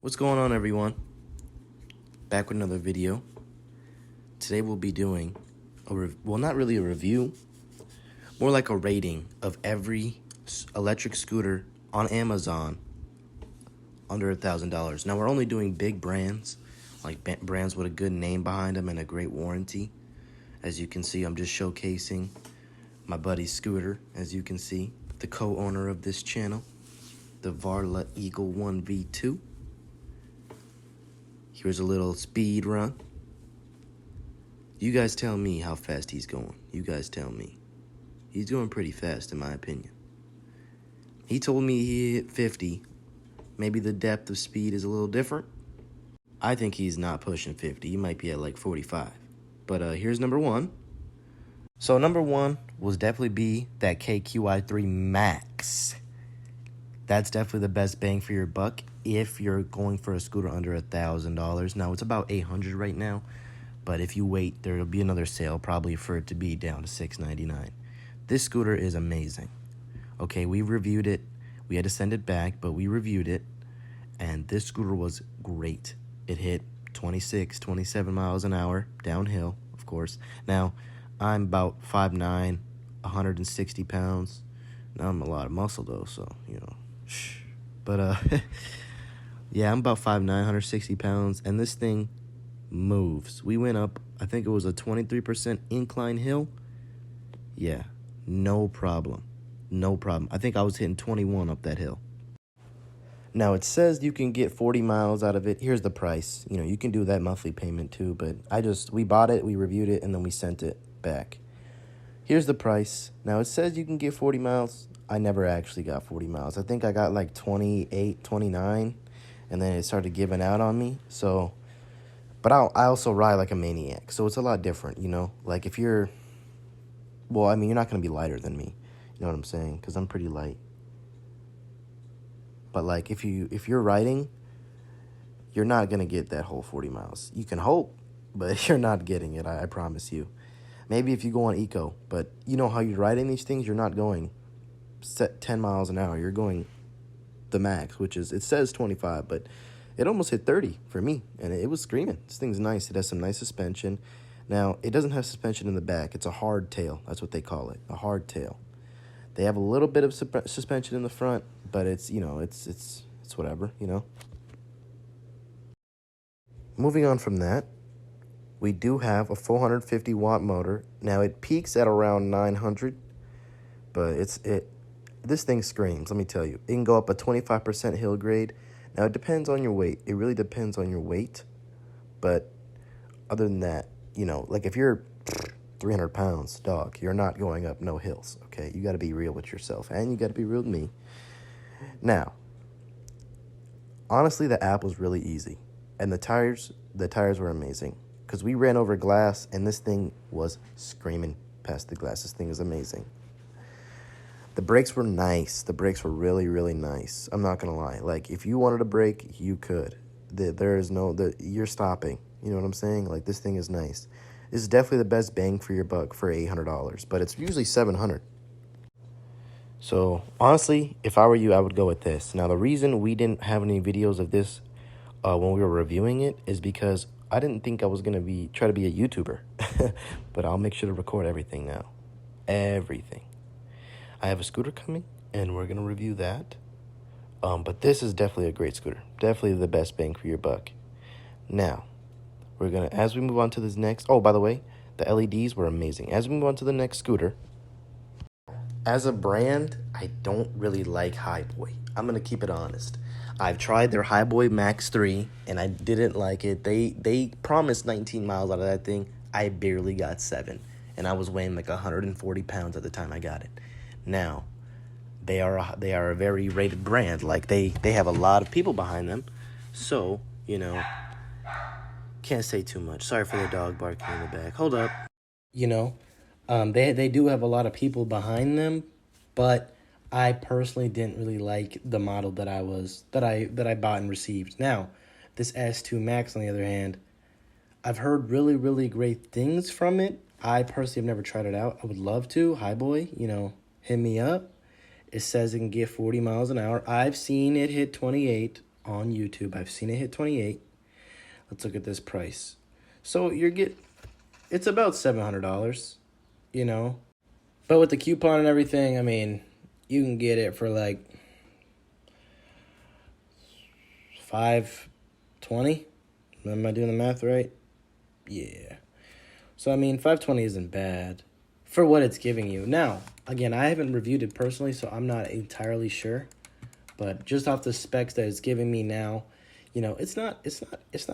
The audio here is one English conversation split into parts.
What's going on, everyone? Back with another video. Today we'll be doing not really a review, more like a rating of every electric scooter on Amazon under $1,000. Now we're only doing big brands, like brands with a good name behind them and a great warranty. As you can see, I'm just showcasing my buddy's scooter. As you can see, the co-owner of this channel, the Varla Eagle 1 V2. Here's a little speed run. You guys tell me how fast he's going. You guys tell me. He's going pretty fast, in my opinion. He told me he hit 50. Maybe the depth of speed is a little different. I think he's not pushing 50. He might be at like 45. But here's number one. So number one will definitely be that KQi3 Max. That's definitely the best bang for your buck if you're going for a scooter under $1,000. Now, it's about $800 right now, but if you wait, there'll be another sale probably for it to be down to $699. This scooter is amazing. Okay, we reviewed it. We had to send it back, but we reviewed it, and this scooter was great. It hit 26, 27 miles an hour downhill, of course. Now, I'm about 5'9", 160 pounds. Now, I'm a lot of muscle, though, so, you know. But, yeah, I'm about 5'9", 160 pounds, and this thing moves. We went up, I think it was a 23% incline hill. Yeah, no problem. No problem. I think I was hitting 21 up that hill. Now, it says you can get 40 miles out of it. Here's the price. You know, you can do that monthly payment too, but we bought it, we reviewed it, and then we sent it back. Here's the price. Now, it says you can get 40 miles. I never actually got 40 miles. I think I got like 28, 29, and then it started giving out on me. So, but I also ride like a maniac, so it's a lot different, you know? Like if you're, well, I mean, you're not going to be lighter than me. You know what I'm saying? Because I'm pretty light. But like if you're riding, you're not going to get that whole 40 miles. You can hope, but you're not getting it, I promise you. Maybe if you go on eco, but you know how you're riding these things, you're not going 10 miles an hour. You're going the max, which is, it says 25, but it almost hit 30 for me, and it was screaming. This thing's nice. It has some nice suspension. Now, it doesn't have suspension in the back. It's a hard tail. That's what they call it, a hard tail. They have a little bit of suspension in the front, but it's, you know, it's whatever, you know. Moving on from that, we do have a 450 watt motor. Now, it peaks at around 900, but this thing screams, let me tell you. It can go up a 25% hill grade. Now, it depends on your weight. It really depends on your weight. But other than that, you know, like if you're 300 pounds, dog, you're not going up no hills, okay? You got to be real with yourself, and you got to be real with me. Now, honestly, the app was really easy. And the tires were amazing. Because we ran over glass, and this thing was screaming past the glass. This thing is amazing. The brakes were nice. The brakes were really, really nice. I'm not going to lie. Like, if you wanted to brake, you could. You're stopping. You know what I'm saying? Like, this thing is nice. This is definitely the best bang for your buck for $800, but it's usually $700. So, honestly, if I were you, I would go with this. Now, the reason we didn't have any videos of this when we were reviewing it is because I didn't think I was going to try to be a YouTuber. But I'll make sure to record everything now. Everything. I have a scooter coming, and we're going to review that. But this is definitely a great scooter. Definitely the best bang for your buck. Now, as we move on to this next... Oh, by the way, the LEDs were amazing. As we move on to the next scooter, as a brand, I don't really like Highboy. I'm going to keep it honest. I've tried their Highboy Max 3, and I didn't like it. They promised 19 miles out of that thing. I barely got 7, and I was weighing like 140 pounds at the time I got it. Now, they are a very rated brand. Like, they have a lot of people behind them. So, you know, can't say too much. Sorry for the dog barking in the back. Hold up. You know, they do have a lot of people behind them, but I personally didn't really like the model that I bought and received. Now, this S2 Max, on the other hand, I've heard really, really great things from it. I personally have never tried it out. I would love to. Highboy, you know, hit me up. It says it can get 40 miles an hour. I've seen it hit 28. on YouTube. I've seen it hit 28. Let's look at this price. So it's about $700, you know. But with the coupon and everything, I mean, you can get it for like 520. Am I doing the math right? Yeah. So I mean, 520 isn't bad for what it's giving you. Now, again, I haven't reviewed it personally, so I'm not entirely sure. But just off the specs that it's giving me now, you know, it's not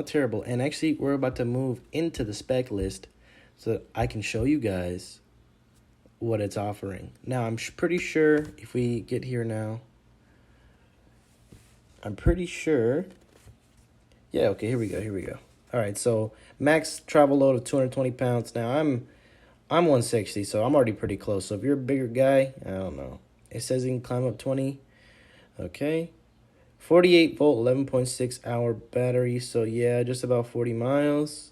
terrible. And actually, we're about to move into the spec list so that I can show you guys what it's offering. Now, I'm pretty sure if we get here now, I'm pretty sure. Yeah, okay, here we go. All right, so max travel load of 220 pounds. Now, I'm 160, so I'm already pretty close. So if you're a bigger guy, I don't know. It says you can climb up 20. Okay. 48 volt, 11.6 hour battery. So yeah, just about 40 miles.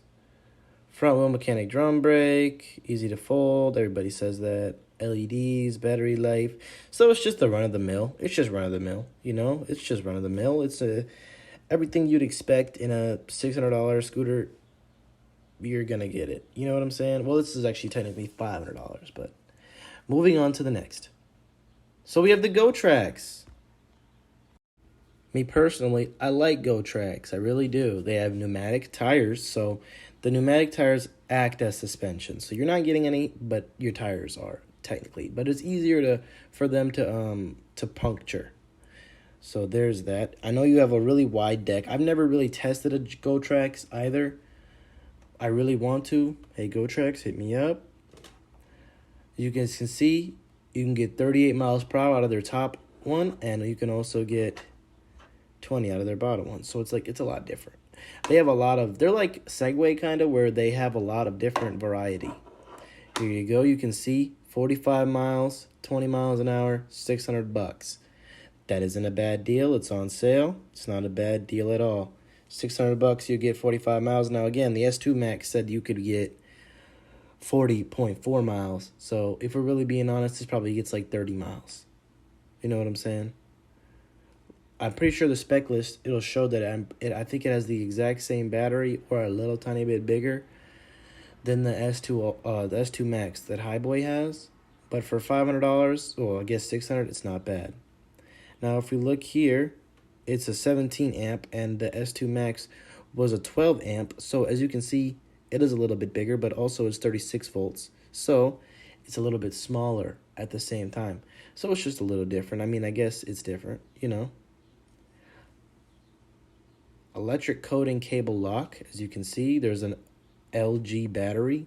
Front wheel mechanic drum brake. Easy to fold. Everybody says that. LEDs, battery life. So it's just the run of the mill. It's just run of the mill. You know, it's just run of the mill. It's everything you'd expect in a $600 scooter. You're gonna get it. You know what I'm saying? Well, this is actually technically $500, but moving on to the next. So we have the gotrax. Me personally, I like gotrax. I really do. They have pneumatic tires, so the pneumatic tires act as suspension. So you're not getting any, but your tires are technically. But it's easier for them to puncture. So there's that. I know you have a really wide deck. I've never really tested a gotrax either. I really want to. Hey, gotrax, hit me up. You guys can see you can get 38 miles per hour out of their top one, and you can also get 20 out of their bottom one. So it's a lot different. They have they're like Segway kind of, where they have a lot of different variety. Here you go. You can see 45 miles, 20 miles an hour, $600. That isn't a bad deal. It's on sale. It's not a bad deal at all. $600, you get 45 miles. Now again, the S2 Max said you could get 40.4 miles. So if we're really being honest, this probably gets like 30 miles. You know what I'm saying? I'm pretty sure the spec list, it'll show that I think it has the exact same battery or a little tiny bit bigger than the S2 Max that Highboy has. But for $500, well, I guess $600, it's not bad. Now, if we look here, it's a 17 amp, and the S2 Max was a 12 amp. So as you can see, it is a little bit bigger, but also it's 36 volts. So it's a little bit smaller at the same time. So it's just a little different. I mean, I guess it's different, you know. Electric coating cable lock. As you can see, there's an LG battery.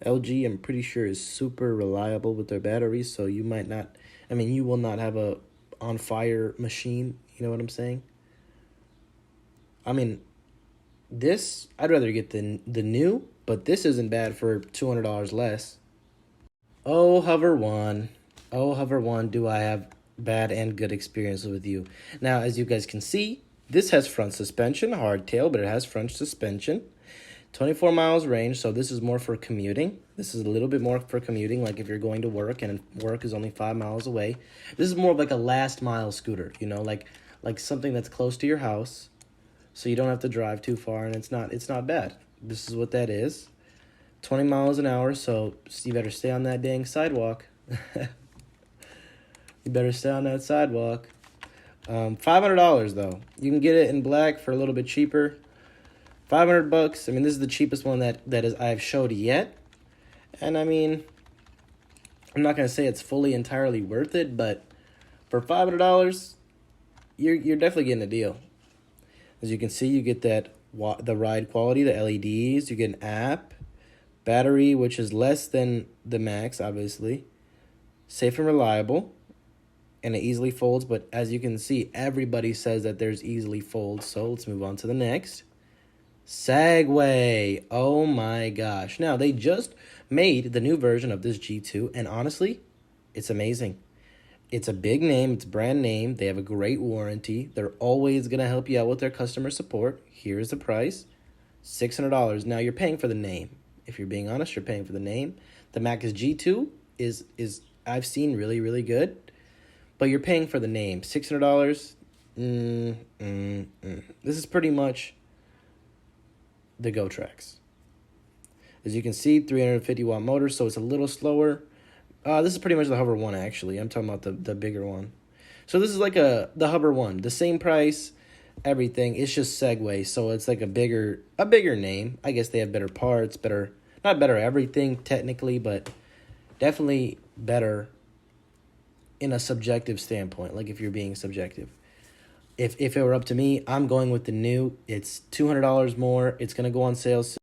LG, I'm pretty sure, is super reliable with their batteries, so you will not have a on fire machine. You know what I'm saying? I mean, I'd rather get the new, but this isn't bad for $200 less. Oh, Hover One. Oh, Hover One, do I have bad and good experiences with you. Now, as you guys can see, this has front suspension, hardtail, but it has front suspension. 24 miles range, so this is more for commuting. This is a little bit more for commuting, like if you're going to work and work is only 5 miles away. This is more of like a last mile scooter, you know, like something that's close to your house, so you don't have to drive too far, and it's not bad. This is what that is. 20 miles an hour, so you better stay on that dang sidewalk. You better stay on that sidewalk. $500 though. You can get it in black for a little bit cheaper. $500. I mean, this is the cheapest one I've showed yet. And I mean, I'm not gonna say it's fully entirely worth it, but for $500, you're definitely getting a deal. As you can see, you get the ride quality, the LEDs. You get an app, battery, which is less than the Max, obviously. Safe and reliable. And it easily folds, but as you can see, everybody says that there's easily folds. So let's move on to the next. Segway. Oh my gosh. Now, they just made the new version of this G2, and honestly, it's amazing. It's a big name. It's brand name. They have a great warranty. They're always going to help you out with their customer support. Here's the price. $600. Now, you're paying for the name. If you're being honest, you're paying for the name. The Max G2 is I've seen really, really good. But you're paying for the name. $600, This is pretty much the gotrax. As you can see, 350 watt motor, so it's a little slower. This is pretty much the Hover 1, actually. I'm talking about the bigger one. So this is like the Hover 1. The same price, everything. It's just Segway, so it's like a bigger name. I guess they have better parts, not better everything technically, but definitely better in a subjective standpoint, like if you're being subjective. If it were up to me, I'm going with the new. It's $200 more. It's going to go on sale soon.